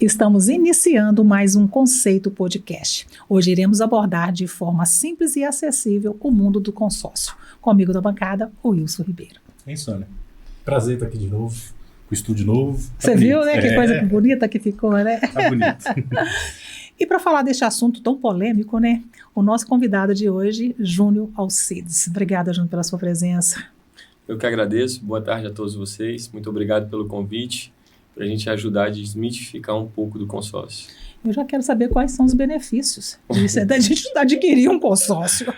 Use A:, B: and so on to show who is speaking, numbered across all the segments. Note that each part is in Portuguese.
A: Estamos iniciando mais um Conceito Podcast. Hoje iremos abordar de forma simples e acessível o mundo do consórcio. Comigo da bancada, o Wilson Ribeiro.
B: Hein, Sônia? Prazer estar aqui de novo, com o estúdio novo.
A: Você viu, né? Que coisa bonita que ficou, né?
B: Tá bonito.
A: E para falar deste assunto tão polêmico, né? O nosso convidado de hoje, Júnior Alcides. Obrigada, Júnior, pela sua presença.
C: Eu que agradeço. Boa tarde a todos vocês. Muito obrigado pelo convite, para a gente ajudar a desmitificar um pouco do consórcio.
A: Eu já quero saber quais são os benefícios de gente adquirir um consórcio.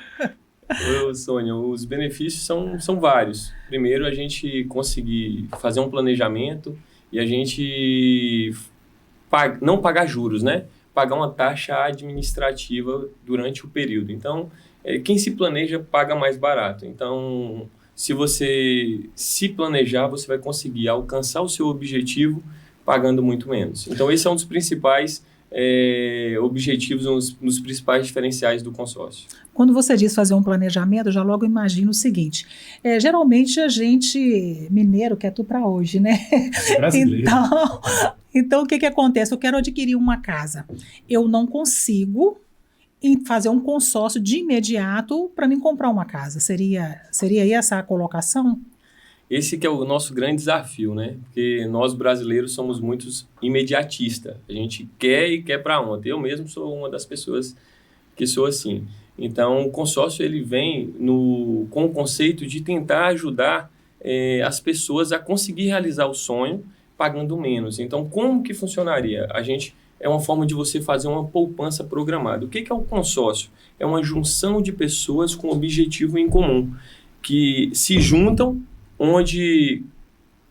C: Sônia, os benefícios são vários. Primeiro, a gente conseguir fazer um planejamento e a gente não pagar juros, né? Pagar uma taxa administrativa durante o período. Então, quem se planeja paga mais barato. Então, se você se planejar, você vai conseguir alcançar o seu objetivo pagando muito menos. Então, esse é um dos principais objetivos, um dos principais diferenciais do consórcio.
A: Quando você diz fazer um planejamento, eu já logo imagino o seguinte, geralmente a gente, mineiro, quer tudo para hoje, né?
B: Brasileiro.
A: Então, o que acontece? Eu quero adquirir uma casa. Eu não consigo fazer um consórcio de imediato para mim comprar uma casa. Seria essa a colocação?
C: Esse que é o nosso grande desafio, né? Porque nós brasileiros somos muito imediatistas. A gente quer e quer para ontem. Eu mesmo sou uma das pessoas que sou assim. Então, o consórcio ele vem com o conceito de tentar ajudar as pessoas a conseguir realizar o sonho pagando menos. Então, como que funcionaria? É uma forma de você fazer uma poupança programada. O que é o consórcio? É uma junção de pessoas com objetivo em comum, que se juntam onde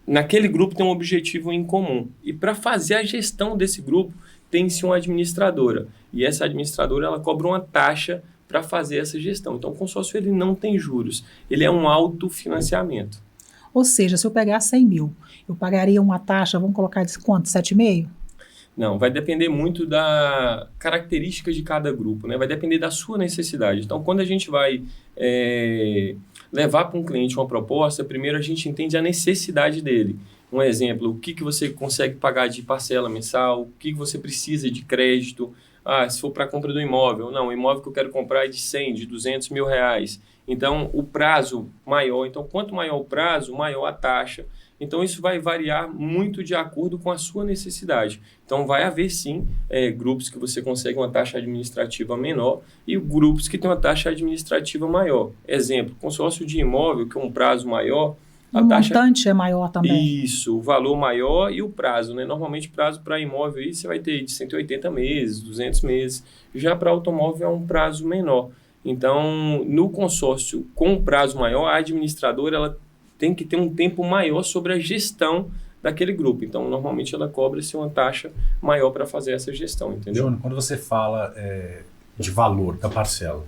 C: naquele grupo tem um objetivo em comum. E para fazer a gestão desse grupo, tem-se uma administradora. E essa administradora ela cobra uma taxa para fazer essa gestão. Então, o consórcio ele não tem juros. Ele é um autofinanciamento.
A: Ou seja, se eu pegar 100 mil, eu pagaria uma taxa, vamos colocar de quanto? 7,5%?
C: Não, vai depender muito da característica de cada grupo, né? Vai depender da sua necessidade. Então, quando a gente vai levar para um cliente uma proposta, primeiro a gente entende a necessidade dele. Um exemplo, o que você consegue pagar de parcela mensal, o que você precisa de crédito. Se for para a compra do imóvel, não, o imóvel que eu quero comprar é de 100, de 200 mil reais. Então, o prazo maior. Então, quanto maior o prazo, maior a taxa. Então, isso vai variar muito de acordo com a sua necessidade. Então, vai haver, sim, grupos que você consegue uma taxa administrativa menor e grupos que têm uma taxa administrativa maior. Exemplo, consórcio de imóvel, que é um prazo maior,
A: o montante é maior também.
C: Isso, o valor maior e o prazo, né? Normalmente, prazo para imóvel aí, você vai ter de 180 meses, 200 meses. Já para automóvel é um prazo menor. Então, no consórcio com prazo maior, a administradora ela tem que ter um tempo maior sobre a gestão daquele grupo. Então, normalmente, ela cobra-se uma taxa maior para fazer essa gestão, entendeu?
B: Júnior, quando você fala de valor da parcela,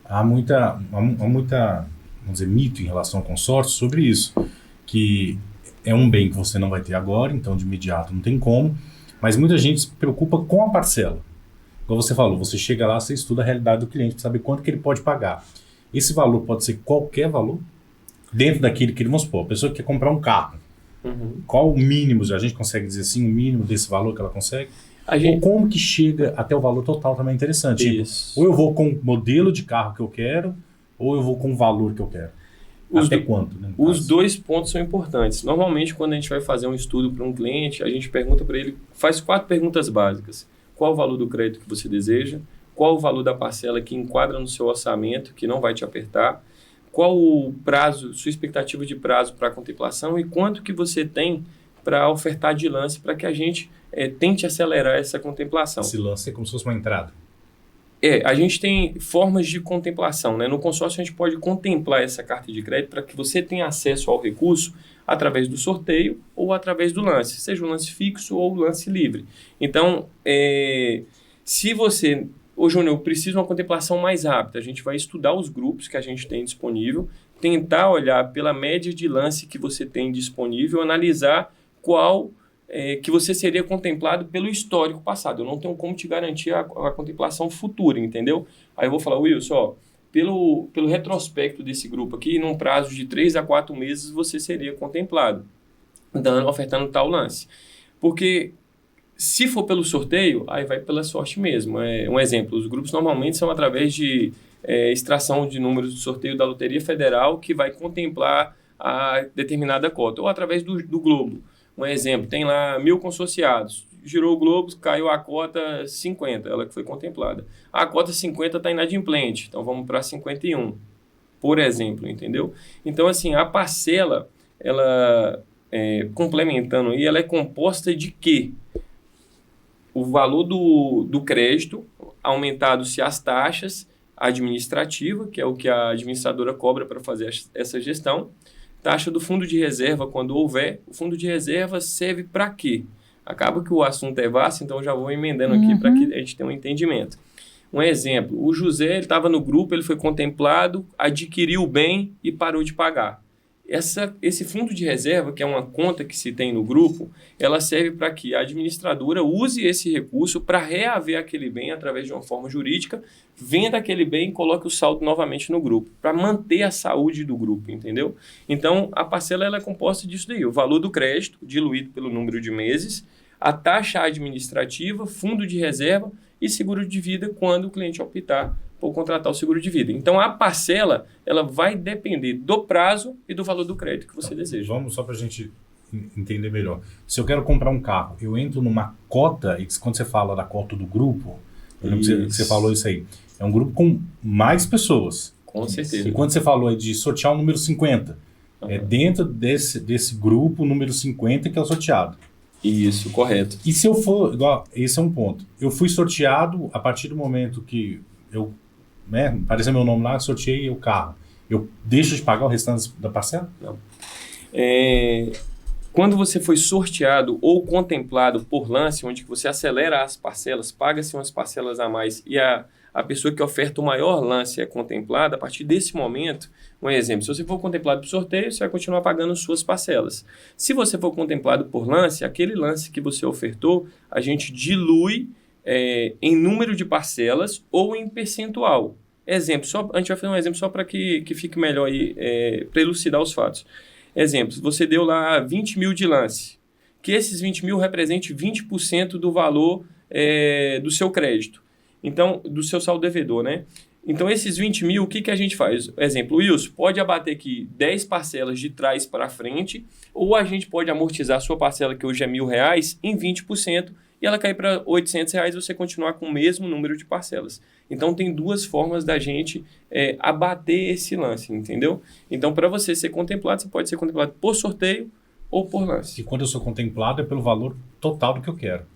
B: há muita, vamos dizer, mito em relação ao consórcio sobre isso, que é um bem que você não vai ter agora, então de imediato não tem como, mas muita gente se preocupa com a parcela. Como você falou, você chega lá, você estuda a realidade do cliente para saber quanto que ele pode pagar. Esse valor pode ser qualquer valor, dentro daquele que ele, vamos supor, a pessoa que quer comprar um carro. Qual o mínimo, a gente consegue dizer assim, o mínimo desse valor que ela consegue? Ou como que chega até o valor total também é interessante. Tipo, ou eu vou com o modelo de carro que eu quero, ou eu vou com o valor que eu quero. Até quanto? Né,
C: os dois pontos são importantes. Normalmente, quando a gente vai fazer um estudo para um cliente, a gente pergunta para ele, faz 4 perguntas básicas. Qual o valor do crédito que você deseja? Qual o valor da parcela que enquadra no seu orçamento, que não vai te apertar? Qual o prazo, sua expectativa de prazo para a contemplação e quanto que você tem para ofertar de lance para que a gente tente acelerar essa contemplação.
B: Esse lance é como se fosse uma entrada.
C: A gente tem formas de contemplação, né? No consórcio a gente pode contemplar essa carta de crédito para que você tenha acesso ao recurso através do sorteio ou através do lance, seja o lance fixo ou o lance livre. Então, se você... Ô, Júnior, eu preciso de uma contemplação mais rápida. A gente vai estudar os grupos que a gente tem disponível, tentar olhar pela média de lance que você tem disponível, analisar qual que você seria contemplado pelo histórico passado. Eu não tenho como te garantir a contemplação futura, entendeu? Aí eu vou falar, Wilson, pelo retrospecto desse grupo aqui, num prazo de 3 a 4 meses, você seria contemplado, ofertando tal lance. Porque Se for pelo sorteio, aí vai pela sorte mesmo. Um exemplo, os grupos normalmente são através de extração de números do sorteio da Loteria Federal, que vai contemplar a determinada cota, ou através do Globo. Um exemplo, tem lá 1.000 consorciados, girou o Globo, caiu a cota 50, ela que foi contemplada. A cota 50 está inadimplente, então vamos para 51, por exemplo, entendeu? Então, assim, a parcela, ela, complementando aí, ela é composta de quê? O valor do crédito, aumentado-se as taxas administrativas, que é o que a administradora cobra para fazer essa gestão, taxa do fundo de reserva, quando houver. O fundo de reserva serve para quê? Acaba que o assunto é vasto, então eu já vou emendando aqui para que a gente tenha um entendimento. Um exemplo, o José estava no grupo, ele foi contemplado, adquiriu o bem e parou de pagar. Esse fundo de reserva, que é uma conta que se tem no grupo, ela serve para que a administradora use esse recurso para reaver aquele bem através de uma forma jurídica, venda aquele bem e coloque o saldo novamente no grupo, para manter a saúde do grupo, entendeu? Então, a parcela ela é composta disso daí, o valor do crédito, diluído pelo número de meses, a taxa administrativa, fundo de reserva e seguro de vida quando o cliente optar por contratar o seguro de vida. Então, a parcela, ela vai depender do prazo e do valor do crédito que você deseja.
B: Vamos só para a gente entender melhor. Se eu quero comprar um carro, eu entro numa cota, e quando você fala da cota do grupo, eu lembro que você falou isso aí, é um grupo com mais pessoas.
C: Com certeza.
B: E quando você falou aí de sortear o número 50, é dentro desse grupo, o número 50 que é o sorteado.
C: Isso, correto.
B: E se eu for, igual, esse é um ponto, eu fui sorteado a partir do momento que eu, apareceu meu nome lá, sorteei o carro, eu deixo de pagar o restante da parcela?
C: Não. Quando você foi sorteado ou contemplado por lance, onde você acelera as parcelas, paga-se umas parcelas a mais e a pessoa que oferta o maior lance é contemplada, a partir desse momento, um exemplo, se você for contemplado por sorteio, você vai continuar pagando suas parcelas. Se você for contemplado por lance, aquele lance que você ofertou, a gente dilui em número de parcelas ou em percentual. Exemplo, a gente vai fazer um exemplo só para que fique melhor aí, para elucidar os fatos. Exemplo, você deu lá 20 mil de lance, que esses 20 mil represente 20% do valor do seu crédito. Então, do seu saldo devedor, né? Então, esses 20 mil, o que a gente faz? Exemplo, Wilson, pode abater aqui 10 parcelas de trás para frente, ou a gente pode amortizar a sua parcela, que hoje é R$1.000, em 20%, e ela cair para R$800 e você continuar com o mesmo número de parcelas. Então, tem duas formas da gente abater esse lance, entendeu? Então, para você ser contemplado, você pode ser contemplado por sorteio ou por lance.
B: E quando eu sou contemplado é pelo valor total do que eu quero.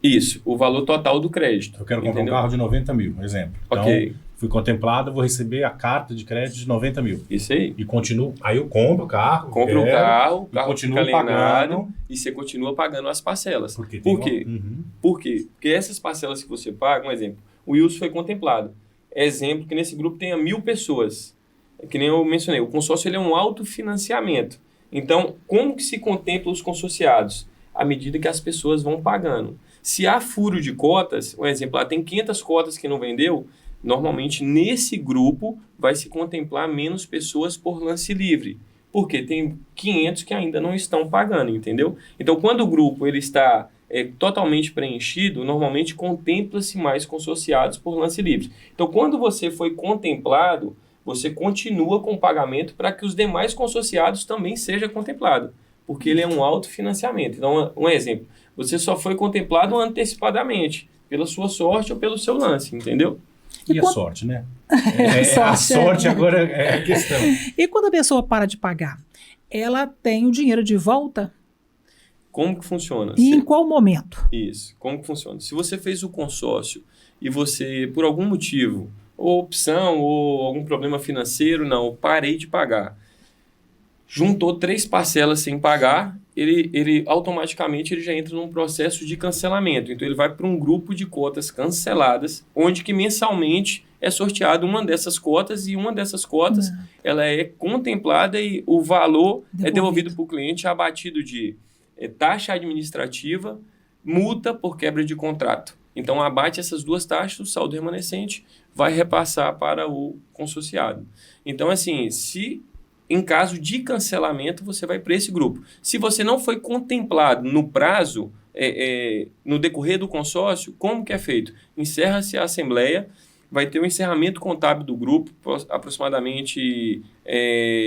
C: Isso, o valor total do crédito.
B: Eu quero comprar um carro de 90 mil, exemplo. Então, fui contemplado, vou receber a carta de crédito de 90 mil.
C: Isso aí.
B: E continuo, aí eu compro o carro.
C: Compro o carro
B: continuo pagando.
C: E você continua pagando as parcelas.
B: Por quê?
C: Por quê? Porque essas parcelas que você paga, um exemplo, o Wilson foi contemplado. Exemplo que nesse grupo tenha 1.000 pessoas. Que nem eu mencionei, o consórcio ele é um autofinanciamento. Então, como que se contempla os consorciados? À medida que as pessoas vão pagando. Se há furo de cotas, um exemplo, tem 500 cotas que não vendeu, normalmente nesse grupo vai se contemplar menos pessoas por lance livre, porque tem 500 que ainda não estão pagando, entendeu? Então, quando o grupo ele está totalmente preenchido, normalmente contempla-se mais consorciados por lance livre. Então, quando você foi contemplado, você continua com o pagamento para que os demais consorciados também sejam contemplados, porque ele é um autofinanciamento. Então, um exemplo, você só foi contemplado antecipadamente, pela sua sorte ou pelo seu lance, entendeu?
B: E a sorte, né? A sorte agora é a questão.
A: E quando a pessoa para de pagar, ela tem o dinheiro de volta?
C: Como que funciona?
A: E em qual momento?
C: Isso, como que funciona? Se você fez o consórcio e você, por algum motivo, ou opção, ou algum problema financeiro, não, parei de pagar, juntou 3 parcelas sem pagar, ele automaticamente ele já entra num processo de cancelamento. Então, ele vai para um grupo de cotas canceladas, onde que mensalmente é sorteado uma dessas cotas, e uma dessas cotas ela é contemplada e o valor é devolvido para o cliente abatido de taxa administrativa, multa por quebra de contrato. Então, abate essas 2 taxas, o saldo remanescente vai repassar para o consorciado. Então, assim, em caso de cancelamento, você vai para esse grupo. Se você não foi contemplado no prazo, no decorrer do consórcio, como que é feito? Encerra-se a assembleia, vai ter o encerramento contábil do grupo, aproximadamente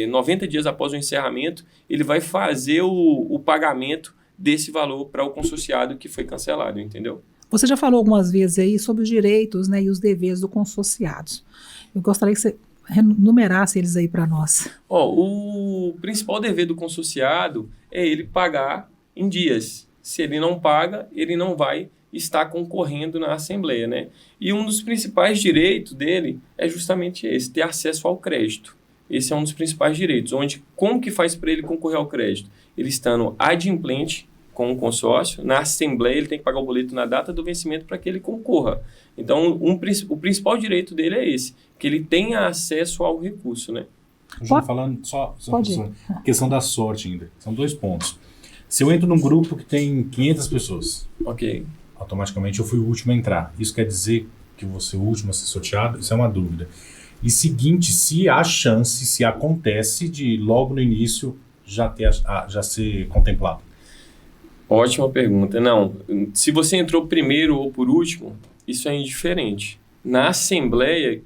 C: 90 dias após o encerramento, ele vai fazer o pagamento desse valor para o consorciado que foi cancelado, entendeu?
A: Você já falou algumas vezes aí sobre os direitos, né, e os deveres do consorciados. Eu gostaria que você enumerasse eles aí para nós.
C: O principal dever do consorciado é ele pagar em dias. Se ele não paga, ele não vai estar concorrendo na Assembleia, né? E um dos principais direitos dele é justamente esse, ter acesso ao crédito. Esse é um dos principais direitos, onde como que faz para ele concorrer ao crédito? Ele estando adimplente com o consórcio, na Assembleia ele tem que pagar o boleto na data do vencimento para que ele concorra. Então, o principal direito dele é esse, que ele tenha acesso ao recurso, né?
B: Falando só questão da sorte ainda, são 2 pontos. Se eu entro num grupo que tem 500 pessoas,
C: ok,
B: automaticamente eu fui o último a entrar. Isso quer dizer que eu vou ser o último a ser sorteado? Isso é uma dúvida. E seguinte, se há chance, se acontece de logo no início já ser contemplado?
C: Ótima pergunta. Não, se você entrou primeiro ou por último, isso é indiferente. Na Assembleia,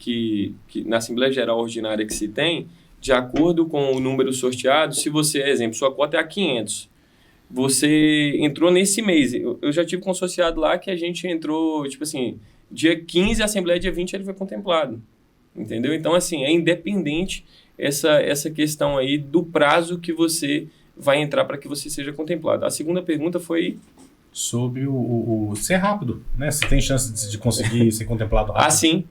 C: na Assembleia Geral Ordinária que se tem, de acordo com o número sorteado, se você, exemplo, sua cota é a 500, você entrou nesse mês. Eu já tive consorciado lá que a gente entrou, tipo assim, dia 15, a Assembleia dia 20 ele foi contemplado. Entendeu? Então, assim, é independente essa questão aí do prazo que você vai entrar para que você seja contemplado. A segunda pergunta foi...
B: sobre o ser rápido, né? Se tem chance de conseguir ser contemplado rápido.
C: Ah, sim.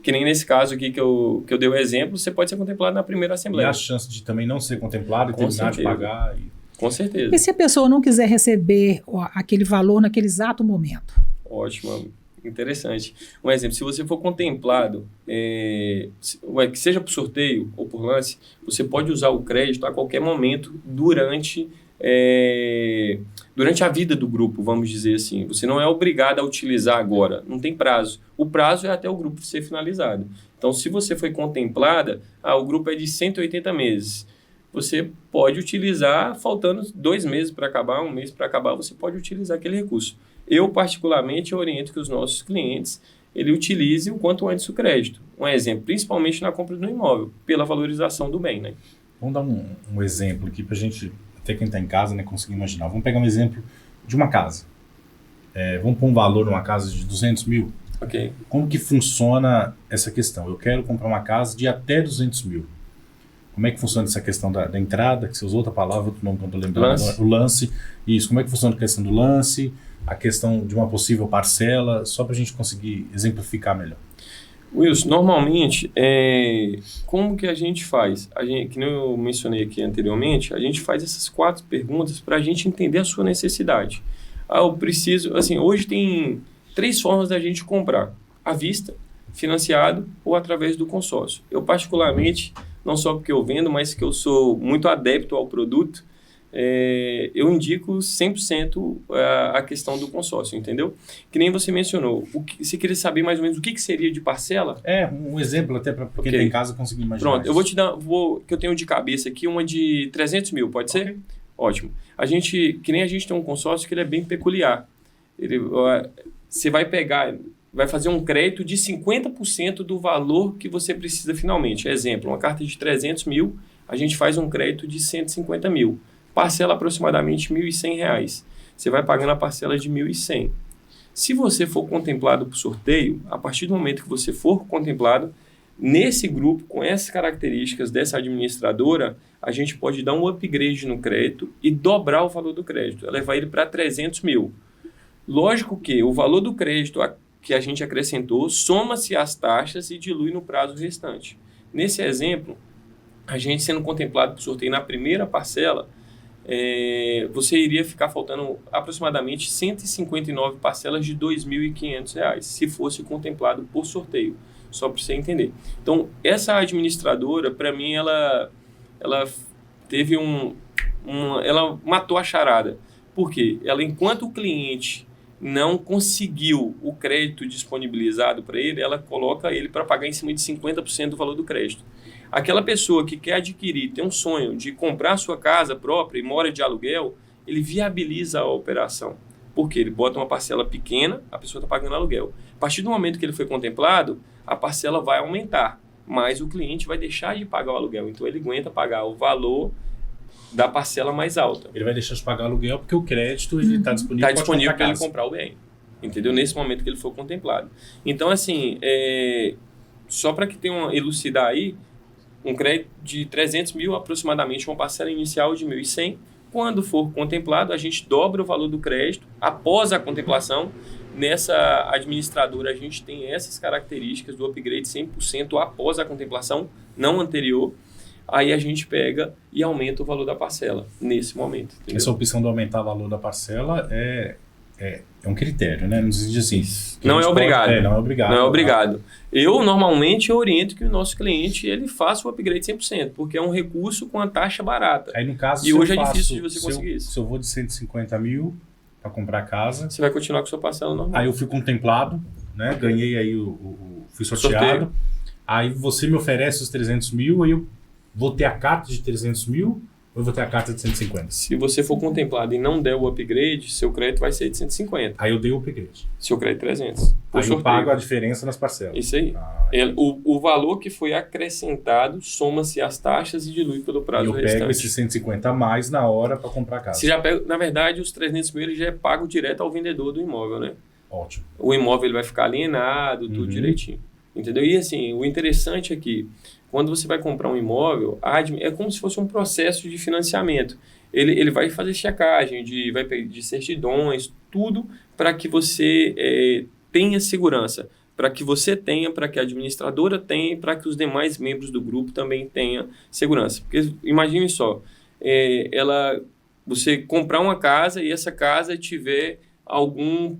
C: Que nem nesse caso aqui que eu dei o exemplo, você pode ser contemplado na primeira Assembleia.
B: E a chance de também não ser contemplado e terminar de pagar...
C: Com certeza.
A: E se a pessoa não quiser receber aquele valor naquele exato momento?
C: Ótimo, interessante. Um exemplo, se você for contemplado, que seja por sorteio ou por lance, você pode usar o crédito a qualquer momento durante a vida do grupo, vamos dizer assim. Você não é obrigado a utilizar agora, não tem prazo. O prazo é até o grupo ser finalizado. Então, se você foi contemplada, o grupo é de 180 meses. Você pode utilizar, faltando 2 meses para acabar, 1 mês para acabar, você pode utilizar aquele recurso. Eu, particularmente, oriento que os nossos clientes ele utilize o quanto antes o crédito. Um exemplo, principalmente na compra do imóvel, pela valorização do bem, né?
B: Vamos dar um exemplo aqui para a gente, até quem está em casa, né, conseguir imaginar. Vamos pegar um exemplo de uma casa. Vamos pôr um valor numa casa de 200 mil.
C: Ok.
B: Como que funciona essa questão? Eu quero comprar uma casa de até 200 mil. Como é que funciona essa questão da entrada, que você usou outra palavra, outro nome que eu não estou lembrando agora, o lance. Isso, como é que funciona a questão do lance, a questão de uma possível parcela, só para a gente conseguir exemplificar melhor.
C: Wilson, normalmente, como que a gente faz? Que nem eu mencionei aqui anteriormente, a gente faz essas 4 perguntas para a gente entender a sua necessidade. Eu preciso, assim, hoje tem 3 formas da gente comprar: à vista, financiado ou através do consórcio. Eu, particularmente, não só porque eu vendo, mas que eu sou muito adepto ao produto, eu indico 100% a questão do consórcio, entendeu? Que nem você mencionou. Você queria saber mais ou menos o que seria de parcela?
B: Um exemplo até para quem está em casa conseguir imaginar.
C: Pronto, eu vou te dar, que eu tenho de cabeça aqui, uma de 300 mil, pode ser? Ótimo. Que nem a gente tem um consórcio que ele é bem peculiar. Você vai fazer um crédito de 50% do valor que você precisa finalmente. Exemplo, uma carta de 300 mil, a gente faz um crédito de 150 mil. Parcela aproximadamente R$ 1.100. Você vai pagando a parcela de R$ 1.100. Se você for contemplado por sorteio, a partir do momento que você for contemplado, nesse grupo, com essas características dessa administradora, a gente pode dar um upgrade no crédito e dobrar o valor do crédito, levar ele para 300 mil. Lógico que o valor do crédito que a gente acrescentou soma-se às taxas e dilui no prazo restante. Nesse exemplo, a gente sendo contemplado por sorteio na primeira parcela, você iria ficar faltando aproximadamente 159 parcelas de R$ 2.500, se fosse contemplado por sorteio, só para você entender. Então, essa administradora, para mim, ela teve ela matou a charada. Por quê? Enquanto o cliente não conseguiu o crédito disponibilizado para ele, ela coloca ele para pagar em cima de 50% do valor do crédito. Aquela pessoa que quer adquirir, tem um sonho de comprar sua casa própria e mora de aluguel, ele viabiliza a operação. Porque ele bota uma parcela pequena, a pessoa está pagando aluguel. A partir do momento que ele foi contemplado, a parcela vai aumentar, mas o cliente vai deixar de pagar o aluguel. Então, ele aguenta pagar o valor da parcela mais alta.
B: Ele vai deixar de pagar o aluguel porque o crédito está disponível,
C: Está disponível para ele comprar o bem. Entendeu? Nesse momento que ele for contemplado. Então, assim, só para que tenha uma elucidar aí, um crédito de 300 mil, aproximadamente uma parcela inicial de 1.100. Quando for contemplado, a gente dobra o valor do crédito após a contemplação. Nessa administradora, a gente tem essas características do upgrade 100% após a contemplação, não anterior. Aí a gente pega e aumenta o valor da parcela nesse momento. Entendeu?
B: Essa opção de aumentar o valor da parcela é um critério, né? Não diz assim.
C: Não é obrigado.
B: Não é obrigado.
C: Não é obrigado. Eu, normalmente, oriento que o nosso cliente ele faça o upgrade 100%, porque é um recurso com a taxa barata.
B: Aí, no caso,
C: e hoje é difícil de você conseguir isso.
B: Se eu vou de 150 mil para comprar casa...
C: Você vai continuar com sua parcela normal.
B: Aí eu fui contemplado, né? Ganhei aí fui sorteado. Sorteio. Aí você me oferece os 300 mil, aí eu vou ter a carta de 300 mil... ou eu vou ter a carta de 150?
C: Se você for contemplado e não der o upgrade, seu crédito vai ser de 150.
B: Aí eu dei o upgrade.
C: Seu crédito 300.
B: Aí eu pago a diferença nas parcelas.
C: Isso aí. O valor que foi acrescentado soma-se às taxas e dilui pelo prazo restante.
B: E eu pego esses 150 a mais na hora para comprar a casa.
C: Você já pega, na verdade, os 300 mil ele já é pago direto ao vendedor do imóvel, né?
B: Ótimo.
C: O imóvel ele vai ficar alienado, tudo direitinho. Entendeu? E assim, o interessante é que quando você vai comprar um imóvel, é como se fosse um processo de financiamento. Ele vai fazer checagem, vai pedir certidões, tudo para que você tenha segurança. Para que você tenha, para que a administradora tenha, para que os demais membros do grupo também tenham segurança. Porque imagine só, você comprar uma casa e essa casa tiver algum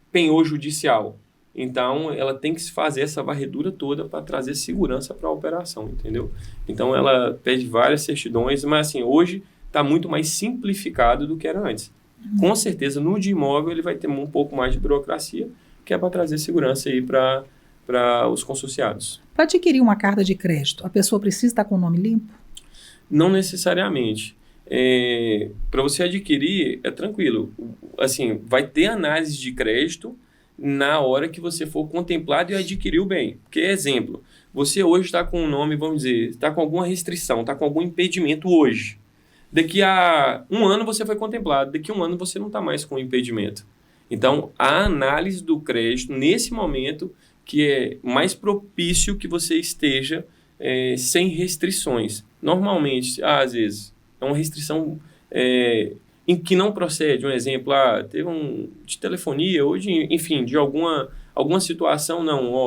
C: penhor judicial. Então, ela tem que fazer essa varredura toda para trazer segurança para a operação, entendeu? Então, ela pede várias certidões, mas assim, hoje está muito mais simplificado do que era antes. Com certeza, no de imóvel, ele vai ter um pouco mais de burocracia, que é para trazer segurança aí para os consorciados.
A: Para adquirir uma carta de crédito, a pessoa precisa estar com o nome limpo?
C: Não necessariamente. Para você adquirir, é tranquilo. Assim, vai ter análise de crédito na hora que você for contemplado e adquirir o bem. Porque, exemplo, você hoje está com um nome, vamos dizer, está com alguma restrição, está com algum impedimento hoje. Daqui a um ano você foi contemplado, daqui a um ano você não está mais com impedimento. Então, a análise do crédito, nesse momento, que é mais propício que você esteja sem restrições. Normalmente, às vezes, é uma restrição em que não procede. Um exemplo, teve de telefonia, ou enfim, de alguma situação,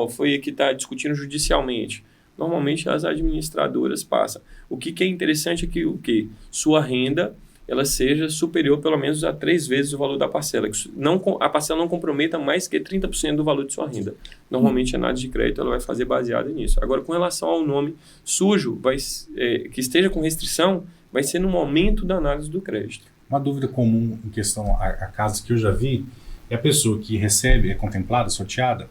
C: foi que está discutindo judicialmente. Normalmente as administradoras passam. O que é interessante é que sua renda ela seja superior pelo menos a 3 vezes o valor da parcela. A parcela não comprometa mais que 30% do valor de sua renda. Normalmente a análise de crédito ela vai fazer baseada nisso. Agora, com relação ao nome sujo, que esteja com restrição, vai ser no momento da análise do crédito.
B: Uma dúvida comum em questão a casos que eu já vi é a pessoa que recebe, é contemplada, sorteada,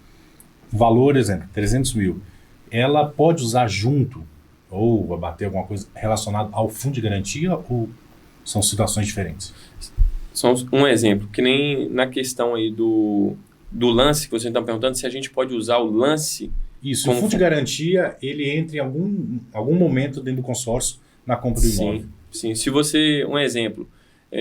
B: valor, exemplo, 300 mil, ela pode usar junto ou abater alguma coisa relacionada ao fundo de garantia ou são situações diferentes?
C: São um exemplo, que nem na questão aí do lance, que você está perguntando se a gente pode usar o lance.
B: Isso, o fundo de garantia, ele entra em algum momento dentro do consórcio na compra do imóvel.
C: Sim, se você, um exemplo,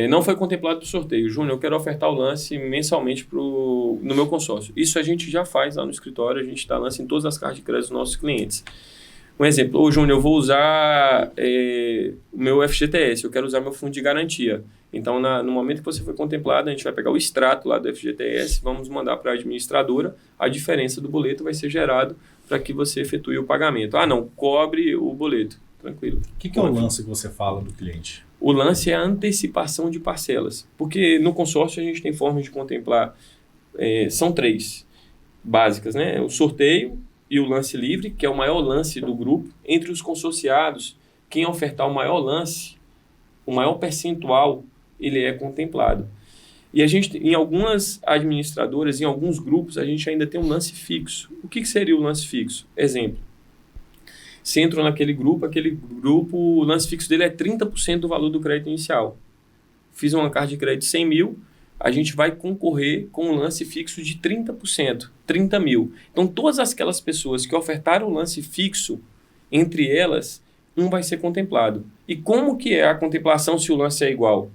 C: não foi contemplado do sorteio, Júnior, eu quero ofertar o lance mensalmente no meu consórcio. Isso a gente já faz lá no escritório, a gente dá lance em todas as cartas de crédito dos nossos clientes. Um exemplo, Júnior, eu vou usar o meu FGTS, eu quero usar meu fundo de garantia. Então, no momento que você foi contemplado, a gente vai pegar o extrato lá do FGTS, vamos mandar para a administradora, a diferença do boleto vai ser gerado para que você efetue o pagamento. Não, cobre o boleto, tranquilo.
B: O que é o lance que você fala do cliente?
C: O lance é a antecipação de parcelas, porque no consórcio a gente tem formas de contemplar, são 3 básicas, né? O sorteio e o lance livre, que é o maior lance do grupo. Entre os consorciados, quem ofertar o maior lance, o maior percentual, ele é contemplado. E a gente, em algumas administradoras, em alguns grupos, a gente ainda tem um lance fixo. O que seria o lance fixo? Exemplo, você entrou naquele grupo, o lance fixo dele é 30% do valor do crédito inicial. Fiz uma carta de crédito de 100 mil, a gente vai concorrer com um lance fixo de 30%, 30 mil. Então, todas aquelas pessoas que ofertaram o lance fixo, entre elas, um vai ser contemplado. E como que é a contemplação se o lance é igual?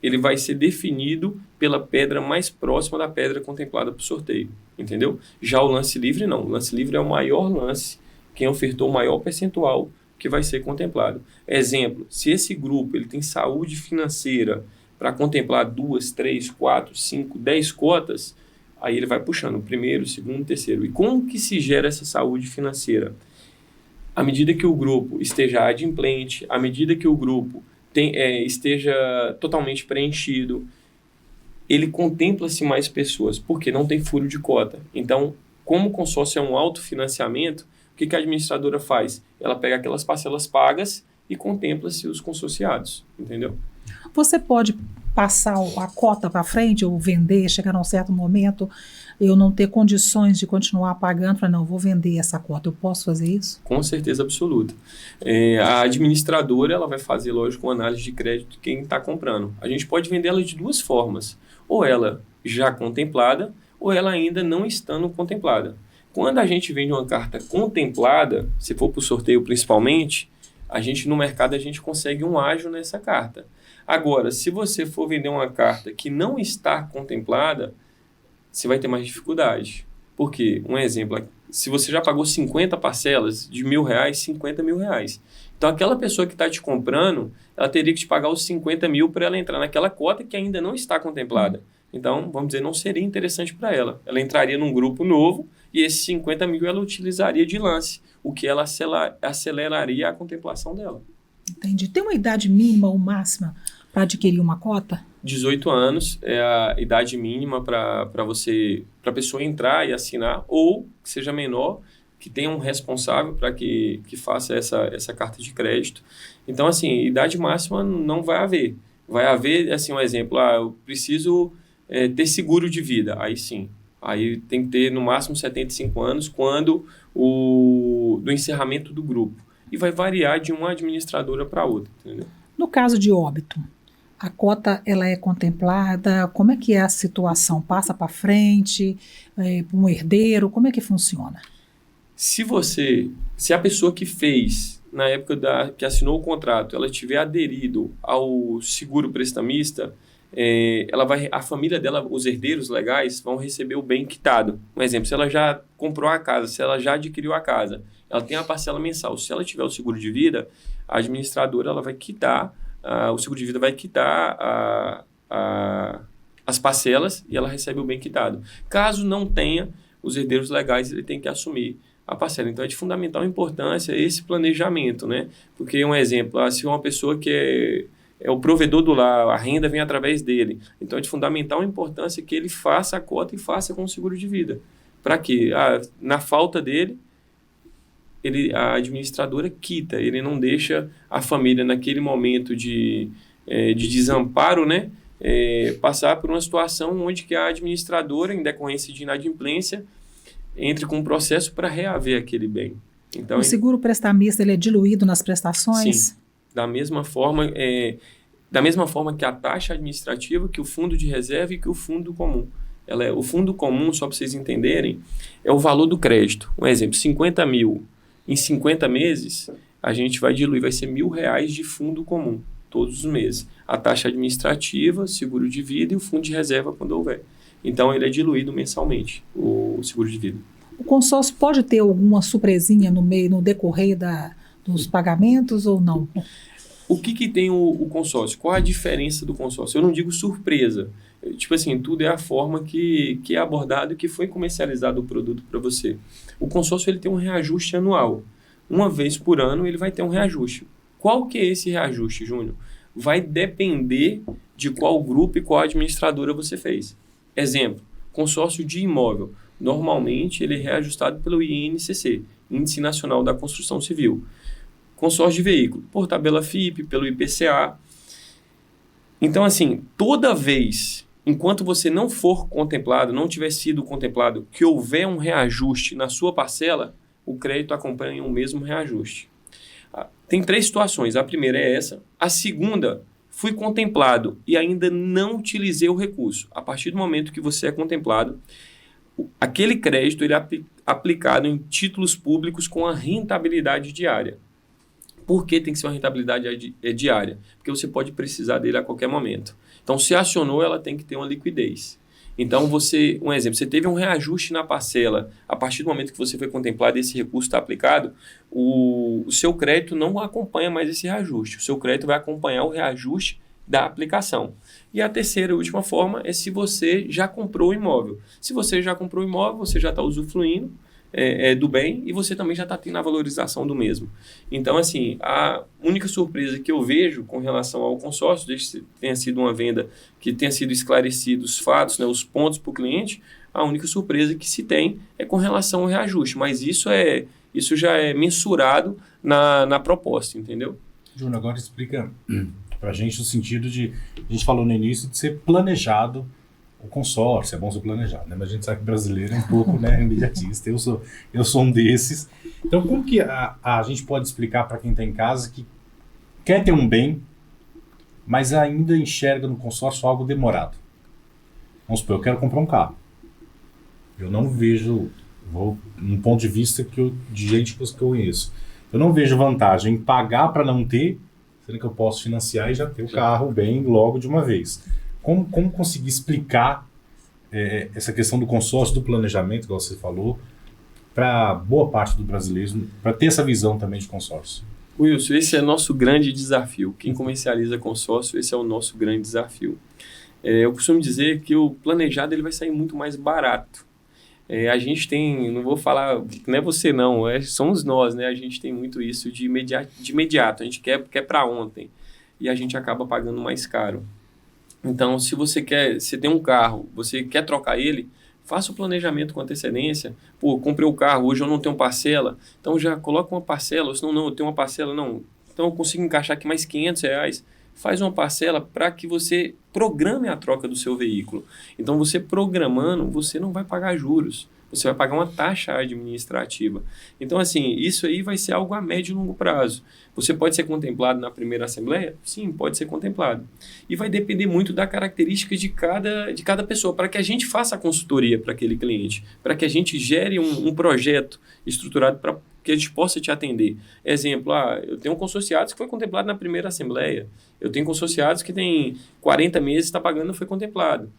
C: Ele vai ser definido pela pedra mais próxima da pedra contemplada por sorteio, entendeu? Já o lance livre, não. O lance livre é o maior lance, quem ofertou o maior percentual que vai ser contemplado. Exemplo, se esse grupo ele tem saúde financeira para contemplar 2, 3, 4, 5, 10 cotas, aí ele vai puxando o primeiro, segundo, terceiro. E como que se gera essa saúde financeira? À medida que o grupo esteja adimplente, à medida que o grupo esteja totalmente preenchido, ele contempla-se mais pessoas, porque não tem furo de cota. Então, como o consórcio é um autofinanciamento, o que a administradora faz? Ela pega aquelas parcelas pagas e contempla-se os consorciados, entendeu?
A: Você pode passar a cota para frente ou vender, chegar a um certo momento, eu não ter condições de continuar pagando, falar, não, vou vender essa cota, eu posso fazer isso?
C: Com certeza absoluta. A administradora ela vai fazer, lógico, uma análise de crédito de quem está comprando. A gente pode vender ela de duas formas, ou ela já contemplada, ou ela ainda não estando contemplada. Quando a gente vende uma carta contemplada, se for para o sorteio principalmente, no mercado a gente consegue um ágio nessa carta. Agora, se você for vender uma carta que não está contemplada, você vai ter mais dificuldade. Por quê? Um exemplo, se você já pagou 50 parcelas de R$1.000, 50 mil reais. Então, aquela pessoa que está te comprando, ela teria que te pagar os 50 mil para ela entrar naquela cota que ainda não está contemplada. Então, vamos dizer, não seria interessante para ela. Ela entraria num grupo novo e esses 50 mil ela utilizaria de lance, o que ela aceleraria a contemplação dela.
A: Entendi. Tem uma idade mínima ou máxima para adquirir uma cota?
C: 18 anos é a idade mínima para a pessoa entrar e assinar, ou que seja menor, que tenha um responsável para que faça essa carta de crédito. Então, assim, idade máxima não vai haver. Vai haver, assim, um exemplo, eu preciso ter seguro de vida, aí sim. Aí tem que ter no máximo 75 anos quando do encerramento do grupo. E vai variar de uma administradora para outra, entendeu?
A: No caso de óbito, a cota ela é contemplada? Como é que é a situação? Passa para frente? Um herdeiro? Como é que funciona?
C: Se a pessoa que fez, na época que assinou o contrato, ela tiver aderido ao seguro prestamista, a família dela, os herdeiros legais, vão receber o bem quitado. Um exemplo, se ela já comprou a casa, se ela já adquiriu a casa, ela tem a parcela mensal. Se ela tiver o seguro de vida, a administradora ela vai quitar, o seguro de vida vai quitar as parcelas e ela recebe o bem quitado. Caso não tenha, os herdeiros legais ele tem que assumir a parcela. Então, é de fundamental importância esse planejamento, né? Porque, um exemplo, se uma pessoa que é o provedor do lar, a renda vem através dele. Então, é de fundamental importância que ele faça a cota e faça com o seguro de vida. Para quê? Na falta dele, a administradora quita, ele não deixa a família naquele momento de desamparo, né? Passar por uma situação onde que a administradora, em decorrência de inadimplência, entre com um processo para reaver aquele bem. Então,
A: o seguro prestamista ele é diluído nas prestações?
C: Sim, da mesma forma que a taxa administrativa, que o fundo de reserva e que o fundo comum. O fundo comum, só para vocês entenderem, é o valor do crédito. Um exemplo, 50 mil em 50 meses, a gente vai diluir, vai ser R$1.000 de fundo comum, todos os meses. A taxa administrativa, seguro de vida e o fundo de reserva quando houver. Então, ele é diluído mensalmente, o seguro de vida.
A: O consórcio pode ter alguma surpresinha no decorrer dos pagamentos ou não?
C: O que tem o consórcio? Qual a diferença do consórcio? Eu não digo surpresa. Tipo assim, tudo é a forma que é abordado e que foi comercializado o produto para você. O consórcio ele tem um reajuste anual. Uma vez por ano ele vai ter um reajuste. Qual que é esse reajuste, Júnior? Vai depender de qual grupo e qual administradora você fez. Exemplo, consórcio de imóvel. Normalmente ele é reajustado pelo INCC, Índice Nacional da Construção Civil. Consórcio de veículo, por tabela FIPE, pelo IPCA. Então, assim, toda vez, enquanto você não for contemplado, não tiver sido contemplado, que houver um reajuste na sua parcela, o crédito acompanha o mesmo reajuste. Tem 3 situações. A primeira é essa. A segunda fui contemplado e ainda não utilizei o recurso. A partir do momento que você é contemplado, aquele crédito ele é aplicado em títulos públicos com a rentabilidade diária. Por que tem que ser uma rentabilidade diária? Porque você pode precisar dele a qualquer momento. Então, se acionou, ela tem que ter uma liquidez. Então, um exemplo, você teve um reajuste na parcela, a partir do momento que você foi contemplado e esse recurso está aplicado, o seu crédito não acompanha mais esse reajuste. O seu crédito vai acompanhar o reajuste da aplicação. E a terceira e última forma é se você já comprou o imóvel. Se você já comprou o imóvel, você já está usufruindo do bem e você também já está tendo a valorização do mesmo. Então, assim, a única surpresa que eu vejo com relação ao consórcio, desde que tenha sido uma venda que tenha sido esclarecidos os fatos, né, os pontos para o cliente, a única surpresa que se tem é com relação ao reajuste, mas isso já é mensurado na proposta, entendeu?
B: Júnior, agora explica para a gente o sentido de, a gente falou no início, de ser planejado o consórcio, é bom ser planejado, né? Mas a gente sabe que brasileiro é um pouco, né, imediatista, eu sou um desses. Então, como que a gente pode explicar para quem está em casa que quer ter um bem, mas ainda enxerga no consórcio algo demorado? Vamos supor, eu quero comprar um carro. Eu não vejo, num ponto de vista de gente que eu conheço, eu não vejo vantagem em pagar para não ter, sendo que eu posso financiar e já ter o carro, o bem, logo de uma vez. Como conseguir explicar essa questão do consórcio, do planejamento, que você falou, para boa parte do brasileiro, para ter essa visão também de consórcio?
C: Wilson, esse é nosso grande desafio. Quem comercializa consórcio, esse é o nosso grande desafio. Eu costumo dizer que o planejado ele vai sair muito mais barato. A gente tem, não vou falar, não é você não, somos nós, né? A gente tem muito isso de imediato, a gente quer para ontem e a gente acaba pagando mais caro. Então, se você tem um carro, você quer trocar ele, faça o planejamento com antecedência. Pô, comprei o carro, hoje eu não tenho parcela, então já coloca uma parcela, ou senão não, eu tenho uma parcela, não, então eu consigo encaixar aqui mais R$500, faz uma parcela para que você programe a troca do seu veículo. Então, você programando, você não vai pagar juros, você vai pagar uma taxa administrativa. Então, assim, isso aí vai ser algo a médio e longo prazo. Você pode ser contemplado na primeira assembleia? Sim, pode ser contemplado. E vai depender muito da característica de cada pessoa, para que a gente faça a consultoria para aquele cliente, para que a gente gere um projeto estruturado para que a gente possa te atender. Exemplo, eu tenho um consorciado que foi contemplado na primeira assembleia. Eu tenho consorciados que tem 40 meses, está pagando, não foi contemplado.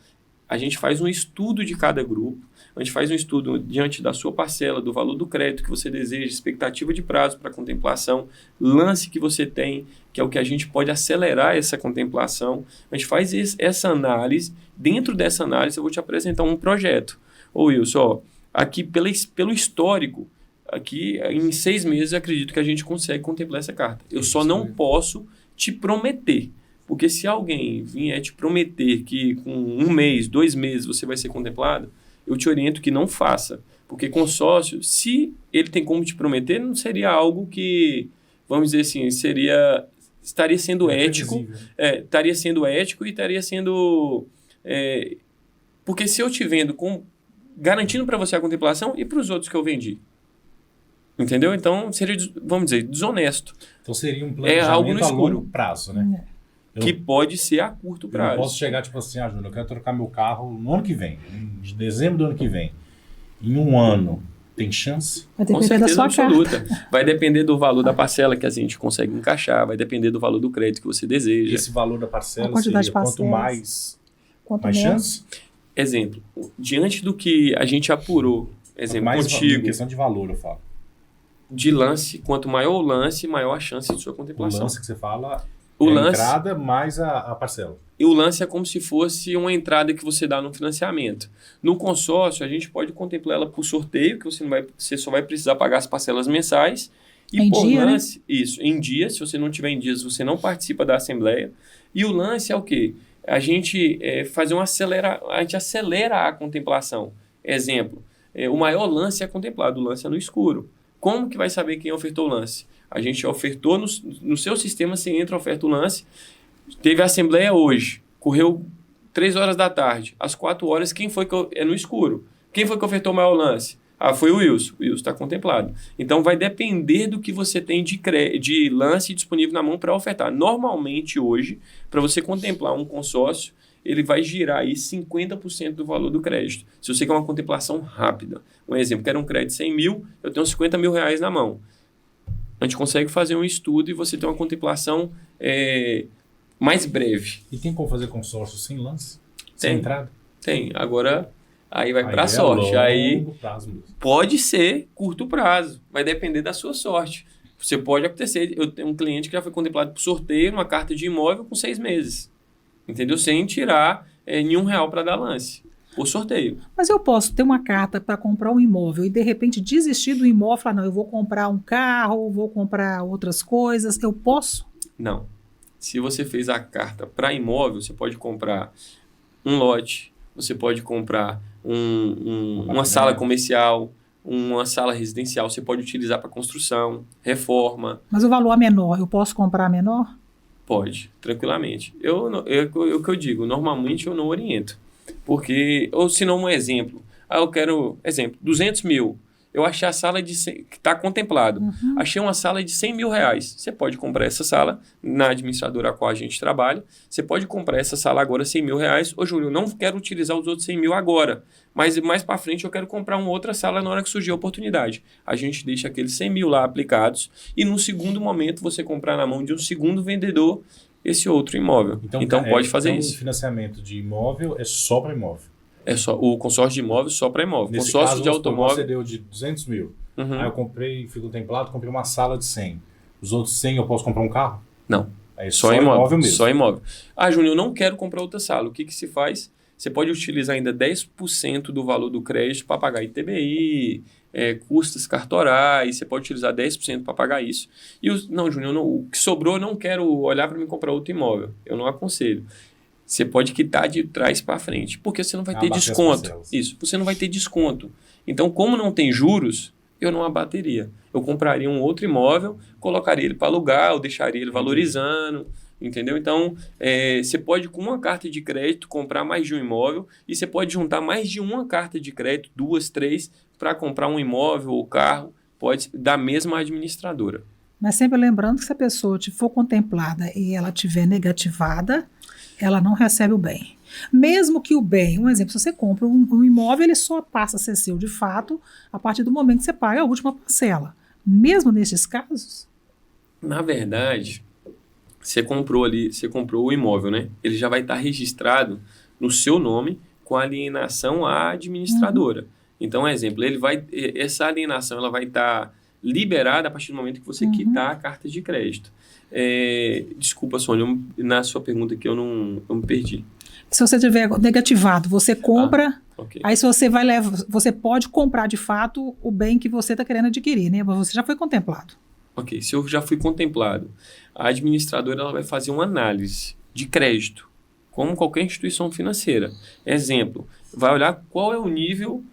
C: A gente faz um estudo de cada grupo, a gente faz um estudo diante da sua parcela, do valor do crédito que você deseja, expectativa de prazo para contemplação, lance que você tem, que é o que a gente pode acelerar essa contemplação. A gente faz essa análise. Dentro dessa análise, eu vou te apresentar um projeto. Ô Wilson, aqui pelo histórico, aqui em 6 meses, eu acredito que a gente consegue contemplar essa carta. Eu só não posso te prometer. Porque se alguém vier te prometer que com 1 mês, 2 meses você vai ser contemplado, eu te oriento que não faça. Porque consórcio, se ele tem como te prometer, não seria algo que, vamos dizer assim, estaria sendo ético. Estaria sendo ético e estaria sendo... porque se eu te vendo garantindo para você a contemplação e para os outros que eu vendi. Entendeu? Então, seria, vamos dizer, desonesto.
B: Então, seria um planejamento
C: algo no escuro.
B: a longo prazo, né?
C: Que pode ser a curto prazo.
B: Eu não posso chegar tipo assim, Júnior, eu quero trocar meu carro no ano que vem, em dezembro do ano que vem. Em 1 ano, tem chance?
A: Vai depender da sua
C: absoluta.
A: carta.
C: Vai depender do valor da parcela que a gente consegue encaixar, vai depender do valor do crédito que você deseja.
B: Esse valor da parcela
A: A quantidade
B: seria
A: de parcelas.
B: quanto mais chance?
C: Exemplo, diante do que a gente apurou, exemplo,
B: mais
C: contigo,
B: em questão de valor, eu falo.
C: de lance, quanto maior o lance, maior a chance de sua
B: O
C: contemplação.
B: lance que você fala
C: O
B: é a
C: lance-
B: entrada mais a parcela.
C: E o lance é como se fosse uma entrada que você dá no financiamento. No consórcio, a gente pode contemplar ela por sorteio, que você só vai precisar pagar as parcelas mensais. E
A: Em
C: por
A: dia, né?
C: lance, isso, em dia, se você não tiver em dias, você não participa da assembleia. E o lance é o quê? A gente a gente acelera a contemplação. Exemplo, o maior lance é contemplado, o lance é no escuro. Como que vai saber quem ofertou o lance? A gente ofertou no seu sistema, você entra, oferta o lance. Teve a assembleia hoje, correu 3 horas da tarde, às 4 horas, quem foi é no escuro? Quem foi que ofertou o maior lance? Ah, foi o Wilson. O Wilson está contemplado. Então, vai depender do que você tem de lance disponível na mão para ofertar. Normalmente, hoje, para você contemplar um consórcio, ele vai girar aí 50% do valor do crédito. Se você quer uma contemplação rápida. Um exemplo, quero um crédito de 100 mil, eu tenho 50 mil reais na mão. A gente consegue fazer um estudo e você ter uma contemplação mais breve.
B: E tem como fazer consórcio sem lance? Sem entrada?
C: Tem. Agora, aí vai para a sorte. Aí pode ser curto prazo. Vai depender da sua sorte. Você pode acontecer. Eu tenho um cliente que já foi contemplado por sorteio, uma carta de imóvel com 6 meses. Entendeu? Sem tirar nenhum real para dar lance. Por sorteio.
A: Mas eu posso ter uma carta para comprar um imóvel e de repente desistir do imóvel e falar, não, eu vou comprar um carro, vou comprar outras coisas. Eu posso?
C: Não. Se você fez a carta para imóvel, você pode comprar um lote, você pode comprar uma sala comercial, uma sala residencial, você pode utilizar para construção, reforma.
A: Mas o valor é menor, eu posso comprar menor?
C: Pode, tranquilamente. O que eu digo, normalmente eu não oriento. Porque, ou se não um exemplo, eu quero, exemplo, 200 mil, eu achei a sala que está contemplado, achei uma sala de 100 mil reais, você pode comprar essa sala na administradora a qual a gente trabalha, você pode comprar essa sala agora 100 mil reais, ô Júlio, eu não quero utilizar os outros 100 mil agora, mas mais para frente eu quero comprar uma outra sala na hora que surgir a oportunidade. A gente deixa aqueles 100 mil lá aplicados e no segundo momento você comprar na mão de um segundo vendedor esse outro imóvel. Então pode fazer isso.
B: O financiamento de imóvel é só para imóvel?
C: É só o consórcio de imóvel só para imóvel.
B: Nesse
C: consórcio
B: caso,
C: de automóvel.
B: Você deu de 200 mil. Aí eu comprei, fui contemplado, comprei uma sala de 100. Os outros 100 eu posso comprar um carro?
C: Não.
B: É só imóvel mesmo.
C: Só imóvel. Ah, Júnior, eu não quero comprar outra sala. O que se faz? Você pode utilizar ainda 10% do valor do crédito para pagar ITBI, custas cartorais, você pode utilizar 10% para pagar isso. Não, Júnior, o que sobrou eu não quero olhar para mim comprar outro imóvel. Eu não aconselho. Você pode quitar de trás para frente, porque você não vai ter desconto. Isso, você não vai ter desconto. Então, como não tem juros, eu não abateria. Eu compraria um outro imóvel, colocaria ele para alugar, ou deixaria ele valorizando, entendeu? Então, você pode, com uma carta de crédito, comprar mais de um imóvel, e você pode juntar mais de uma carta de crédito, 2, 3, para comprar um imóvel ou carro, pode da mesma administradora.
A: Mas sempre lembrando que se a pessoa for contemplada e ela estiver negativada, ela não recebe o bem. Mesmo que o bem, um exemplo, se você compra um imóvel, ele só passa a ser seu de fato a partir do momento que você paga a última parcela. Mesmo nesses casos?
C: Na verdade, você comprou o imóvel, né? Ele já vai estar registrado no seu nome com alienação à administradora. Então, exemplo, essa alienação ela vai estar liberada a partir do momento que você quitar a carta de crédito. Desculpa, Sônia, na sua pergunta aqui eu me perdi.
A: Se você tiver negativado, você compra,
C: okay.
A: Aí se você você pode comprar de fato o bem que você está querendo adquirir, né? Você já foi contemplado.
C: Ok, se eu já fui contemplado, a administradora ela vai fazer uma análise de crédito, como qualquer instituição financeira. Exemplo, vai olhar qual é o nível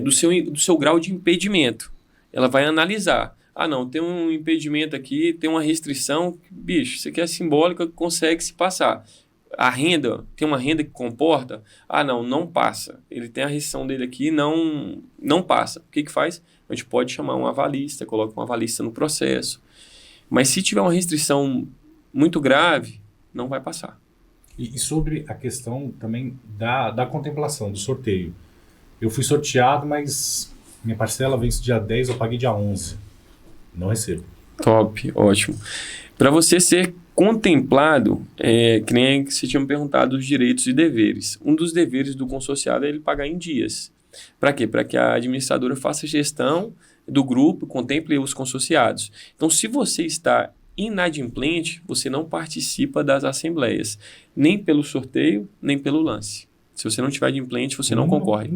C: do seu grau de impedimento. Ela vai analisar. Ah, não, tem um impedimento aqui, tem uma restrição, bicho, isso aqui é simbólica, consegue se passar. A renda, tem uma renda que comporta? Ah, não passa. Ele tem a restrição dele aqui, não passa. O que faz? A gente pode chamar um avalista, coloca um avalista no processo. Mas se tiver uma restrição muito grave, não vai passar.
B: E sobre a questão também da contemplação, do sorteio. Eu fui sorteado, mas minha parcela vence dia 10, eu paguei dia 11. Não recebo.
C: Top, ótimo. Para você ser contemplado, que nem você tinha me perguntado os direitos e deveres. Um dos deveres do consorciado é ele pagar em dias. Para quê? Para que a administradora faça gestão do grupo, contemple os consorciados. Então, se você está inadimplente, você não participa das assembleias, nem pelo sorteio, nem pelo lance. Se você não tiver adimplente, você não concorre.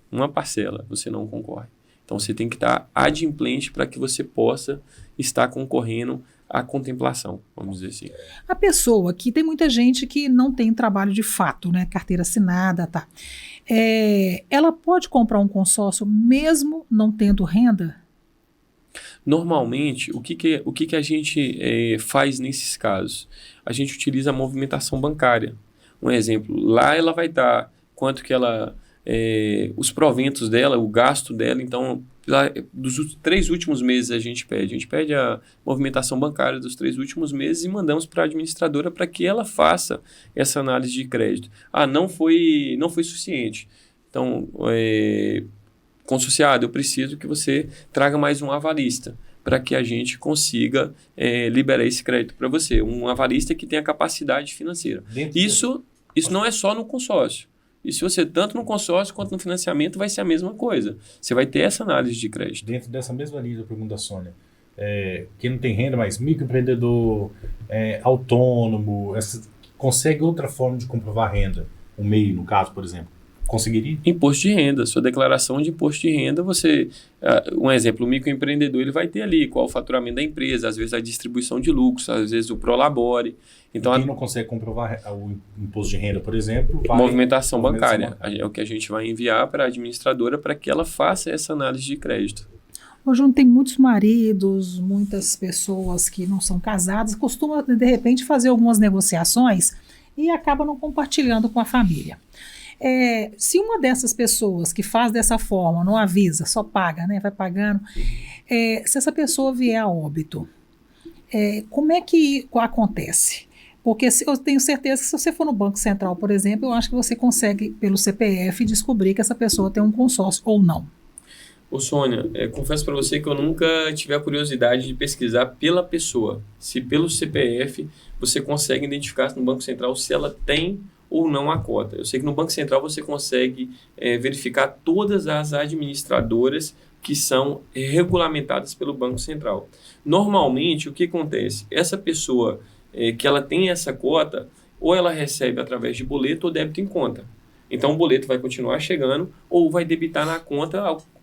C: Uma parcela, você não concorre. Então, você tem que estar adimplente para que você possa estar concorrendo à contemplação, vamos dizer assim.
A: A pessoa que tem muita gente que não tem trabalho de fato, né? Carteira assinada, tá? Ela pode comprar um consórcio mesmo não tendo renda?
C: Normalmente, o que a gente faz nesses casos? A gente utiliza a movimentação bancária. Um exemplo, lá ela vai estar quanto que ela... os proventos dela, o gasto dela. Então, dos 3 últimos meses a gente pede a movimentação bancária dos 3 últimos meses e mandamos para a administradora para que ela faça essa análise de crédito. Não foi suficiente. Então, consociado, eu preciso que você traga mais um avalista para que a gente consiga liberar esse crédito para você. Um avalista que tenha capacidade financeira. Isso não é só no consórcio. E se você, tanto no consórcio quanto no financiamento, vai ser a mesma coisa. Você vai ter essa análise de crédito.
B: Dentro dessa mesma linha da pergunta da Sônia, quem não tem renda, mas microempreendedor, autônomo, consegue outra forma de comprovar renda? O MEI, no caso, por exemplo. Conseguiria?
C: Imposto de renda. Sua declaração de imposto de renda, um exemplo, o microempreendedor ele vai ter ali qual o faturamento da empresa, às vezes a distribuição de lucros, às vezes o Prolabore. Então,
B: quem não consegue comprovar o imposto de renda, por exemplo,
C: movimentação bancária. É o que a gente vai enviar para a administradora para que ela faça essa análise de crédito.
A: Hoje não tem muitos maridos, muitas pessoas que não são casadas, costumam, de repente, fazer algumas negociações e acabam não compartilhando com a família. Se uma dessas pessoas que faz dessa forma, não avisa, só paga, né, vai pagando, se essa pessoa vier a óbito, como é que acontece? Porque eu tenho certeza que se você for no Banco Central, por exemplo, eu acho que você consegue, pelo CPF, descobrir que essa pessoa tem um consórcio ou não.
C: Ô Sônia, confesso para você que eu nunca tive a curiosidade de pesquisar pela pessoa. Se pelo CPF você consegue identificar no Banco Central se ela tem ou não a cota. Eu sei que no Banco Central você consegue verificar todas as administradoras que são regulamentadas pelo Banco Central. Normalmente, o que acontece? Essa pessoa que ela tem essa cota, ou ela recebe através de boleto ou débito em conta. Então, o boleto vai continuar chegando ou vai debitar na conta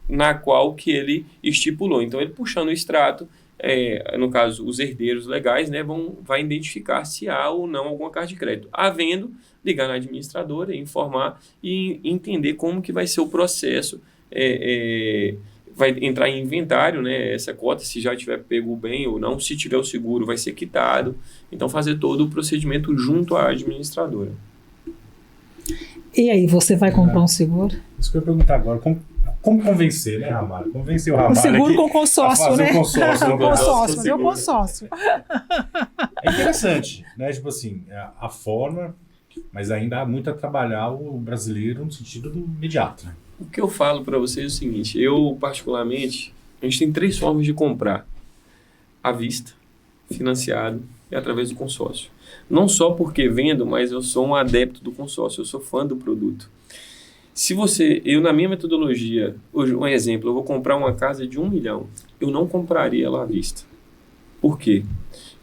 C: na qual que ele estipulou. Então, ele puxando o extrato, no caso, os herdeiros legais, né, vai identificar se há ou não alguma carta de crédito. Havendo, ligar na administradora, informar e entender como que vai ser o processo. Vai entrar em inventário, né, essa cota, se já tiver pego bem ou não. Se tiver o seguro, vai ser quitado. Então, fazer todo o procedimento junto à administradora.
A: E aí, você vai comprar um seguro?
B: Isso que eu ia perguntar agora. Como convencer, né, Ramalho? Convencer o Ramalho.
A: O seguro com consórcio, né?
B: Fazer
A: o consórcio.
B: É interessante, né? Tipo assim, a forma, mas ainda há muito a trabalhar o brasileiro no sentido do imediato, né?
C: O que eu falo para vocês é o seguinte, eu particularmente, a gente tem 3 formas de comprar: à vista, financiado e através do consórcio. Não só porque vendo, mas eu sou um adepto do consórcio, eu sou fã do produto. Se eu na minha metodologia, hoje, um exemplo, eu vou comprar uma casa de 1 milhão, eu não compraria ela à vista. Por quê?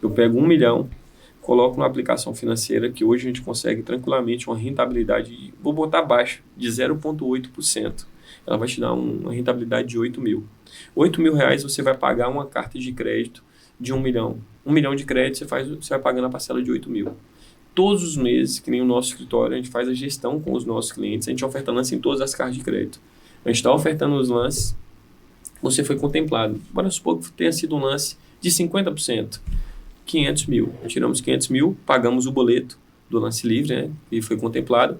C: Eu pego 1 milhão, coloco numa aplicação financeira que hoje a gente consegue tranquilamente uma rentabilidade, vou botar baixa, de 0,8%. Ela vai te dar uma rentabilidade de 8 mil. 8 mil reais você vai pagar uma carta de crédito de 1 milhão. 1 milhão de crédito você vai pagando a parcela de 8 mil. Todos os meses, que nem o nosso escritório, a gente faz a gestão com os nossos clientes, a gente oferta lance em todas as cartas de crédito. A gente está ofertando os lances, você foi contemplado. Bora supor que tenha sido um lance de 50%, 500 mil. Tiramos 500 mil, pagamos o boleto do lance livre, né, que foi contemplado,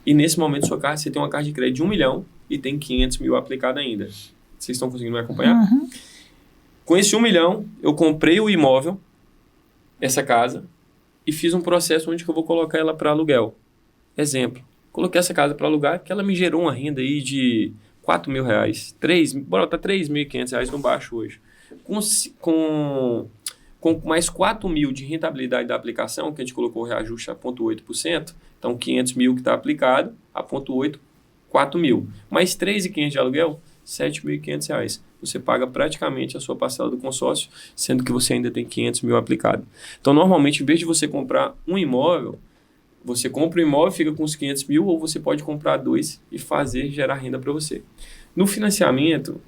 C: e nesse momento você tem uma carta de crédito de 1 milhão e tem 500 mil aplicado ainda. Vocês estão conseguindo me acompanhar?
A: Uhum.
C: Com esse 1 milhão, eu comprei o imóvel, essa casa, e fiz um processo onde eu vou colocar ela para aluguel. Exemplo, coloquei essa casa para alugar, que ela me gerou uma renda aí de 4 mil reais. Bora botar 3.500 reais no baixo hoje. Com mais 4 mil de rentabilidade da aplicação, que a gente colocou o reajuste a 0,8%, então 500 mil que está aplicado, a 0,8, 4 mil. Mais 3.500 de aluguel, 7.500 reais. Você paga praticamente a sua parcela do consórcio, sendo que você ainda tem 500 mil aplicado. Então, normalmente, em vez de você comprar um imóvel, você compra um imóvel e fica com os 500 mil, ou você pode comprar 2 e gerar renda para você. No financiamento,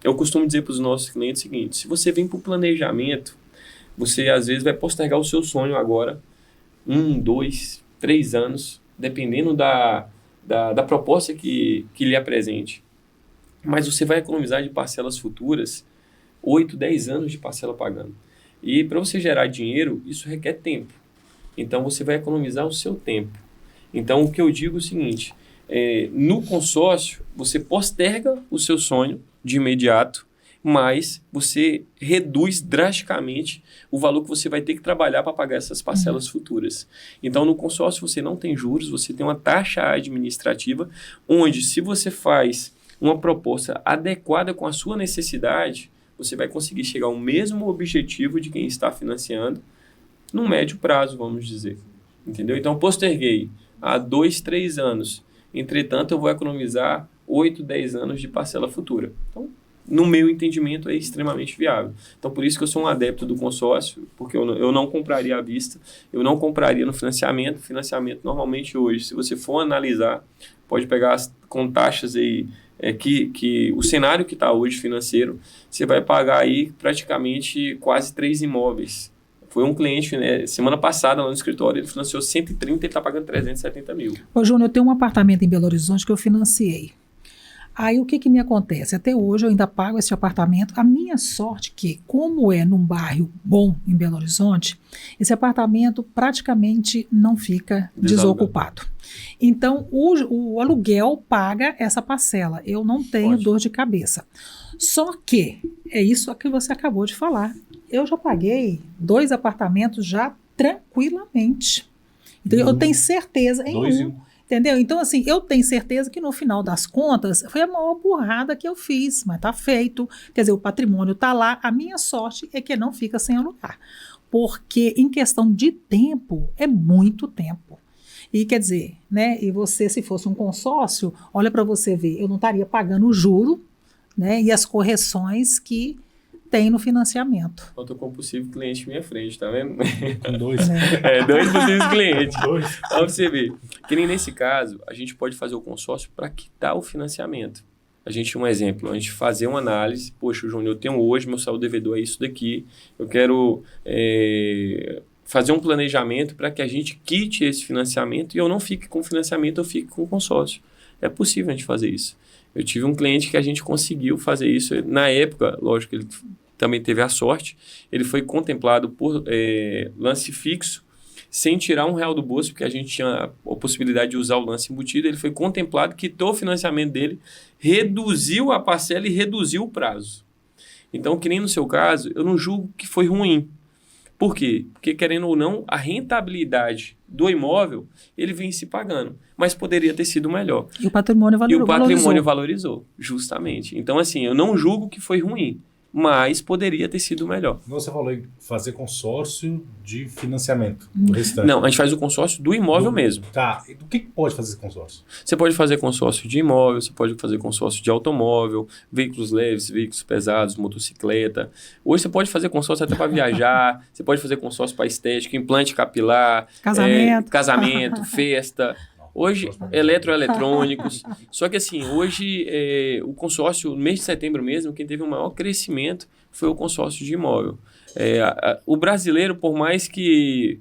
C: eu costumo dizer para os nossos clientes o seguinte: se você vem para o planejamento, você às vezes vai postergar o seu sonho agora, 1, 2, 3 anos, dependendo da proposta que lhe apresente. Mas você vai economizar de parcelas futuras 8, 10 anos de parcela pagando. E para você gerar dinheiro, isso requer tempo. Então, você vai economizar o seu tempo. Então, o que eu digo é o seguinte, no consórcio, você posterga o seu sonho de imediato, mas você reduz drasticamente o valor que você vai ter que trabalhar para pagar essas parcelas futuras. Então, no consórcio, você não tem juros, você tem uma taxa administrativa, onde se você faz uma proposta adequada com a sua necessidade, você vai conseguir chegar ao mesmo objetivo de quem está financiando no médio prazo, vamos dizer. Entendeu? Então, posterguei há 2, 3 anos. Entretanto, eu vou economizar 8, 10 anos de parcela futura. Então, no meu entendimento, é extremamente viável. Então, por isso que eu sou um adepto do consórcio, porque eu não compraria à vista, eu não compraria no financiamento. Financiamento, normalmente, hoje, se você for analisar, pode pegar com taxas aí, que o cenário que está hoje financeiro, você vai pagar aí praticamente quase 3 imóveis. Foi um cliente, né, semana passada, lá no escritório, ele financiou 130 e está pagando 370 mil.
A: Ô, Júnior, eu tenho um apartamento em Belo Horizonte que eu financiei. Aí, o que me acontece? Até hoje, eu ainda pago esse apartamento. A minha sorte que, como é num bairro bom em Belo Horizonte, esse apartamento praticamente não fica desocupado. Então, o aluguel paga essa parcela. Eu não tenho dor de cabeça. Só que, é isso que você acabou de falar. Eu já paguei 2 apartamentos já tranquilamente. Então, eu tenho certeza em
B: 2
A: um. Entendeu? Então, assim, eu tenho certeza que no final das contas foi a maior burrada que eu fiz, mas tá feito. Quer dizer, o patrimônio tá lá. A minha sorte é que não fica sem alugar. Porque em questão de tempo, é muito tempo. E quer dizer, né? E você, se fosse um consórcio, olha para você ver, eu não estaria pagando o juro, né? E as correções que tem no financiamento.
C: Eu tô com um possível cliente à minha frente, tá vendo?
B: Com 2.
C: 2 possíveis clientes.
B: 2.
C: Então, pra você ver. Que nem nesse caso, a gente pode fazer o consórcio para quitar o financiamento. A gente, um exemplo, a gente fazer uma análise, poxa, Júnior, eu tenho hoje, meu saldo devedor é isso daqui, eu quero fazer um planejamento para que a gente quite esse financiamento e eu não fique com financiamento, eu fique com consórcio. É possível a gente fazer isso. Eu tive um cliente que a gente conseguiu fazer isso. Na época, lógico, ele também teve a sorte, ele foi contemplado por lance fixo, sem tirar R$1 do bolso, porque a gente tinha a possibilidade de usar o lance embutido. Ele foi contemplado, quitou o financiamento dele, reduziu a parcela e reduziu o prazo. Então, que nem no seu caso, eu não julgo que foi ruim. Por quê? Porque, querendo ou não, a rentabilidade do imóvel, ele vem se pagando, mas poderia ter sido melhor.
A: E o patrimônio valorizou.
C: E o patrimônio valorizou, justamente. Então, assim, eu não julgo que foi ruim, mas poderia ter sido melhor.
B: Você falou em fazer consórcio de financiamento do restante.
C: Não, a gente faz o consórcio do imóvel mesmo.
B: Tá, e do que pode fazer esse consórcio?
C: Você pode fazer consórcio de imóvel, você pode fazer consórcio de automóvel, veículos leves, veículos pesados, motocicleta. Hoje você pode fazer consórcio até para viajar, você pode fazer consórcio para estética, implante capilar, casamento, festa. Hoje, eletroeletrônicos. Só que assim, hoje o consórcio, no mês de setembro mesmo, quem teve o maior crescimento foi o consórcio de imóvel. O brasileiro, por mais que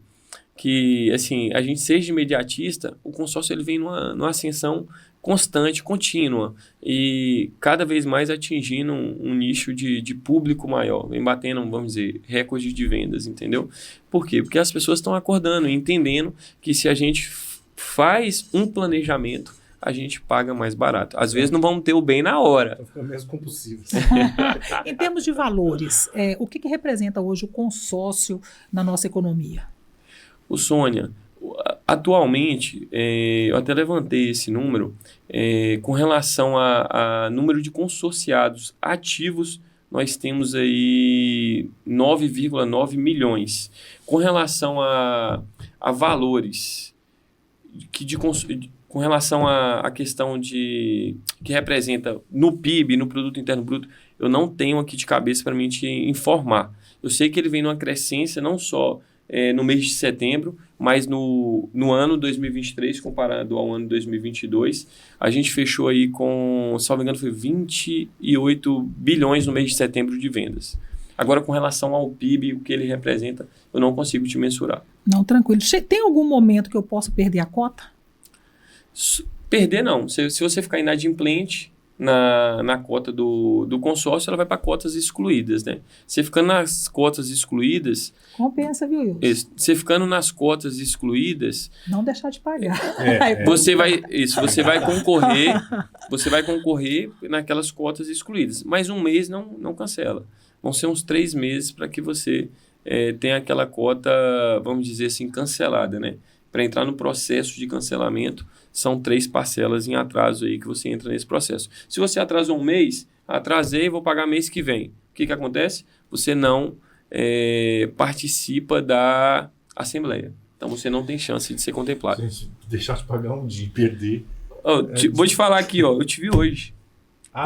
C: assim, a gente seja imediatista, o consórcio ele vem numa ascensão constante, contínua, e cada vez mais atingindo um nicho de público maior, vem batendo, vamos dizer, recorde de vendas, entendeu? Por quê? Porque as pessoas estão acordando e entendendo que se a gente faz um planejamento, a gente paga mais barato. Às vezes não vamos ter o bem na hora.
B: Fica mesmo compulsivo.
A: Em termos de valores, o que representa hoje o consórcio na nossa economia?
C: Sônia, atualmente, eu até levantei esse número, com relação a número de consorciados ativos, nós temos aí 9,9 milhões. Com relação a valores, com relação à questão que representa no PIB, no Produto Interno Bruto, eu não tenho aqui de cabeça para mim te informar. Eu sei que ele vem numa crescência não só no mês de setembro, mas no ano 2023, comparado ao ano 2022, a gente fechou aí com, se não me engano, foi 28 bilhões no mês de setembro de vendas. Agora, com relação ao PIB, o que ele representa, eu não consigo te mensurar.
A: Não, tranquilo. Tem algum momento que eu possa perder a cota?
C: Perder, não. Se você ficar inadimplente, na cota do consórcio, ela vai para cotas excluídas, né? Você ficando nas cotas excluídas...
A: Compensa, viu, Wilson?
C: Você ficando nas cotas excluídas...
A: Não deixar de pagar.
C: Você vai concorrer naquelas cotas excluídas. Mas um mês não cancela. Vão ser uns 3 meses para que você tenha aquela cota, vamos dizer assim, cancelada, né? Para entrar no processo de cancelamento, são 3 parcelas em atraso aí que você entra nesse processo. Se você atrasou um mês, atrasei, vou pagar mês que vem. O que acontece? Você não participa da Assembleia. Então, você não tem chance de ser contemplado.
B: Gente, deixar de pagar um dia e perder...
C: Vou te falar aqui, ó, eu te vi hoje.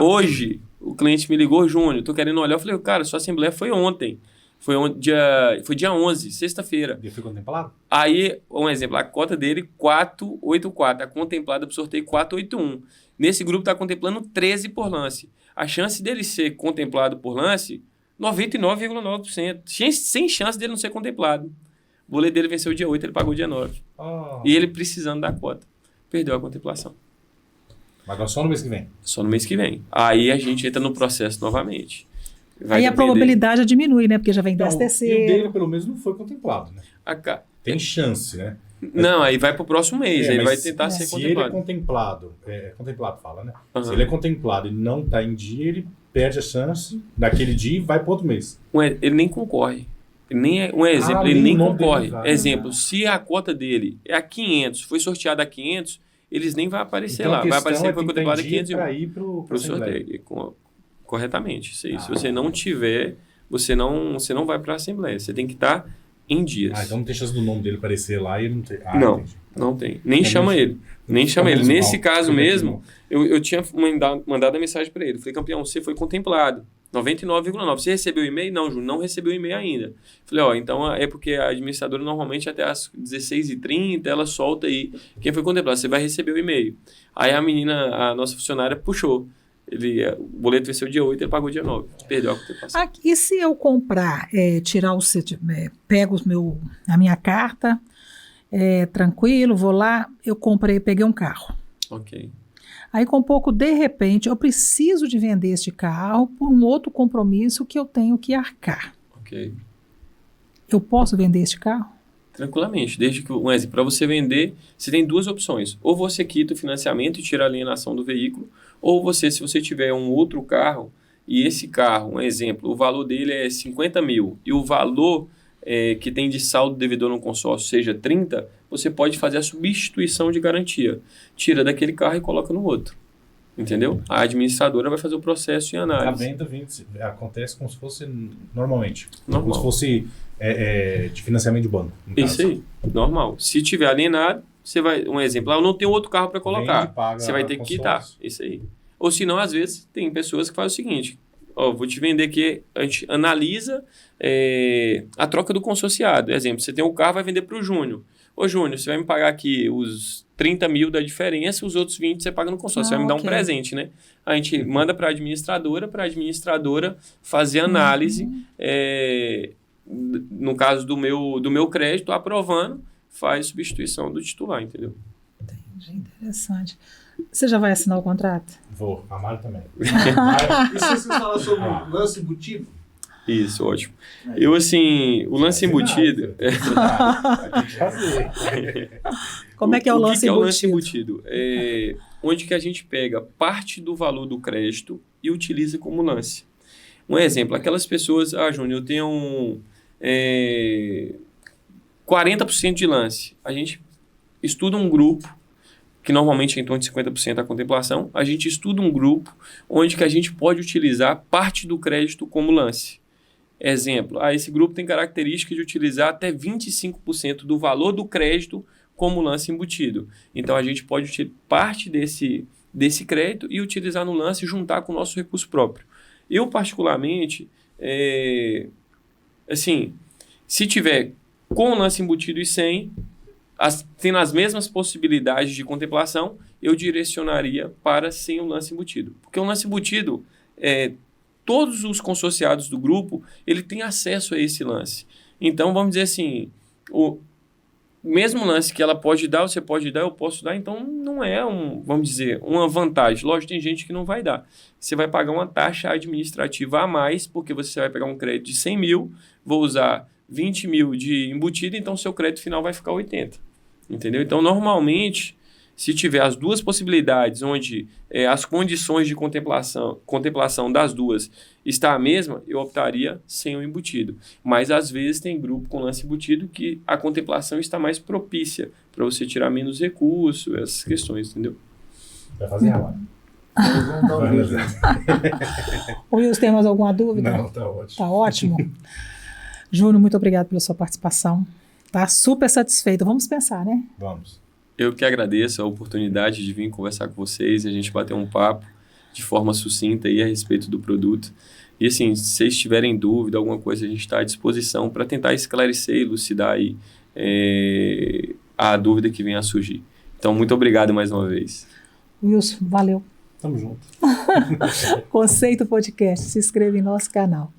C: Hoje, o cliente me ligou, Júnior, tô querendo olhar. Eu falei, cara, sua Assembleia foi ontem. Foi dia 11, sexta-feira.
B: Ele foi contemplado?
C: Aí, um exemplo, a cota dele 484, a contemplada para o sorteio 481. Nesse grupo está contemplando 13 por lance. A chance dele ser contemplado por lance, 99,9%. Sem chance dele não ser contemplado. O boleto dele venceu dia 8, ele pagou dia 9. E ele precisando da cota. Perdeu a contemplação.
B: Mas agora só no mês que vem?
C: Só no mês que vem. Aí a gente entra no processo novamente.
A: Aí a probabilidade diminui, né? Porque já vem 10º.
B: E o dele, pelo menos, não foi contemplado, né? Tem chance, né?
C: Não, aí vai pro próximo mês. Ele vai tentar ser contemplado.
B: Se ele é contemplado, contemplado fala, né? Uhum. Se ele é contemplado e não está em dia, ele perde a chance naquele dia e vai para outro mês.
C: Ele nem concorre. Ele nem é um exemplo, ele nem concorre. Exemplo, se a cota dele é a 500, foi sorteada a 500, eles nem vai aparecer
B: então,
C: lá. Vai aparecer que foi contemplado a
B: 500 para ir pro
C: sorteio. Corretamente, isso aí. Se você não tiver, você não vai para a Assembleia. Você tem que estar em dias.
B: Então não tem chance do nome dele aparecer lá e ele não tem...
C: Não tem. Nem chama ele. Nem chama ele. Nesse caso mesmo, eu tinha mandado a mensagem para ele. Falei, campeão, você foi contemplado. 99,9%. Você recebeu o e-mail? Não, Júnior, não recebeu o e-mail ainda. Falei, então é porque a administradora normalmente até às 16h30 ela solta aí quem foi contemplado. Você vai receber o e-mail. Aí a nossa funcionária puxou. O boleto venceu dia 8, ele pagou dia 9. Perdeu a contemplação.
A: E se eu comprar, pego a minha carta, tranquilo, vou lá, eu peguei um carro.
C: Ok.
A: Aí, com um pouco, de repente, eu preciso de vender este carro por um outro compromisso que eu tenho que arcar.
C: Ok.
A: Eu posso vender este carro?
C: Tranquilamente. Desde que, para você vender, você tem 2 opções. Ou você quita o financiamento e tira a alienação do veículo, ou se você tiver um outro carro, e esse carro, um exemplo, o valor dele é 50 mil, e o valor que tem de saldo devedor no consórcio seja 30, você pode fazer a substituição de garantia. Tira daquele carro e coloca no outro. Entendeu? A administradora vai fazer o processo e análise.
B: A venda acontece como se fosse normalmente.
C: Normal.
B: Como se fosse de financiamento de banco.
C: Isso aí, normal. Se tiver alienado, você vai... Um exemplo, eu não tenho outro carro para colocar. Você vai ter que quitar. Isso aí. Ou se não, às vezes, tem pessoas que fazem o seguinte... vou te vender aqui, a gente analisa a troca do consorciado. Exemplo, você tem um carro, vai vender para o Júnior. Ô, Júnior, você vai me pagar aqui os 30 mil da diferença, os outros 20 você paga no consórcio. Você vai me dar um presente, né? A gente manda para a administradora fazer análise. No caso do meu crédito, aprovando, faz substituição do titular, entendeu?
A: Entendi, interessante. Você já vai assinar o contrato?
B: Vou, a Mari também.
D: E se você falar sobre o lance embutido?
C: Isso, ótimo. O lance embutido...
A: Como é que é o lance embutido? O que é o lance
C: embutido? Onde que a gente pega parte do valor do crédito e utiliza como lance. Um exemplo, aquelas pessoas... Júnior, eu tenho 40% de lance. A gente estuda um grupo que normalmente é em torno de 50% a contemplação, a gente estuda um grupo onde que a gente pode utilizar parte do crédito como lance. Exemplo, esse grupo tem característica de utilizar até 25% do valor do crédito como lance embutido. Então, a gente pode utilizar parte desse crédito e utilizar no lance e juntar com o nosso recurso próprio. Eu, particularmente, se tiver com o lance embutido e sem, tendo as mesmas possibilidades de contemplação, eu direcionaria para sem o lance embutido. Porque o lance embutido, todos os consorciados do grupo, ele tem acesso a esse lance. Então, vamos dizer assim, mesmo lance que ela pode dar, você pode dar, eu posso dar, então não é, vamos dizer, uma vantagem. Lógico, tem gente que não vai dar. Você vai pagar uma taxa administrativa a mais, porque você vai pegar um crédito de 100 mil, vou usar 20 mil de embutido, então seu crédito final vai ficar 80. Entendeu? Então, normalmente, se tiver as duas possibilidades, onde as condições de contemplação das duas está a mesma, eu optaria sem o embutido. Mas, às vezes, tem grupo com lance embutido que a contemplação está mais propícia para você tirar menos recurso, essas questões, entendeu?
B: Vai fazer agora.
A: Ô, Wilson, tem mais alguma dúvida?
B: Não, tá ótimo.
A: Tá ótimo. Júnior, muito obrigado pela sua participação. Tá super satisfeito. Vamos pensar, né?
B: Vamos.
C: Eu que agradeço a oportunidade de vir conversar com vocês e a gente bater um papo de forma sucinta aí a respeito do produto. E assim, se vocês tiverem dúvida, alguma coisa, a gente está à disposição para tentar esclarecer e elucidar aí a dúvida que venha a surgir. Então, muito obrigado mais uma vez.
A: Wilson, valeu.
B: Tamo junto.
A: Conceito Podcast. Se inscreva em nosso canal.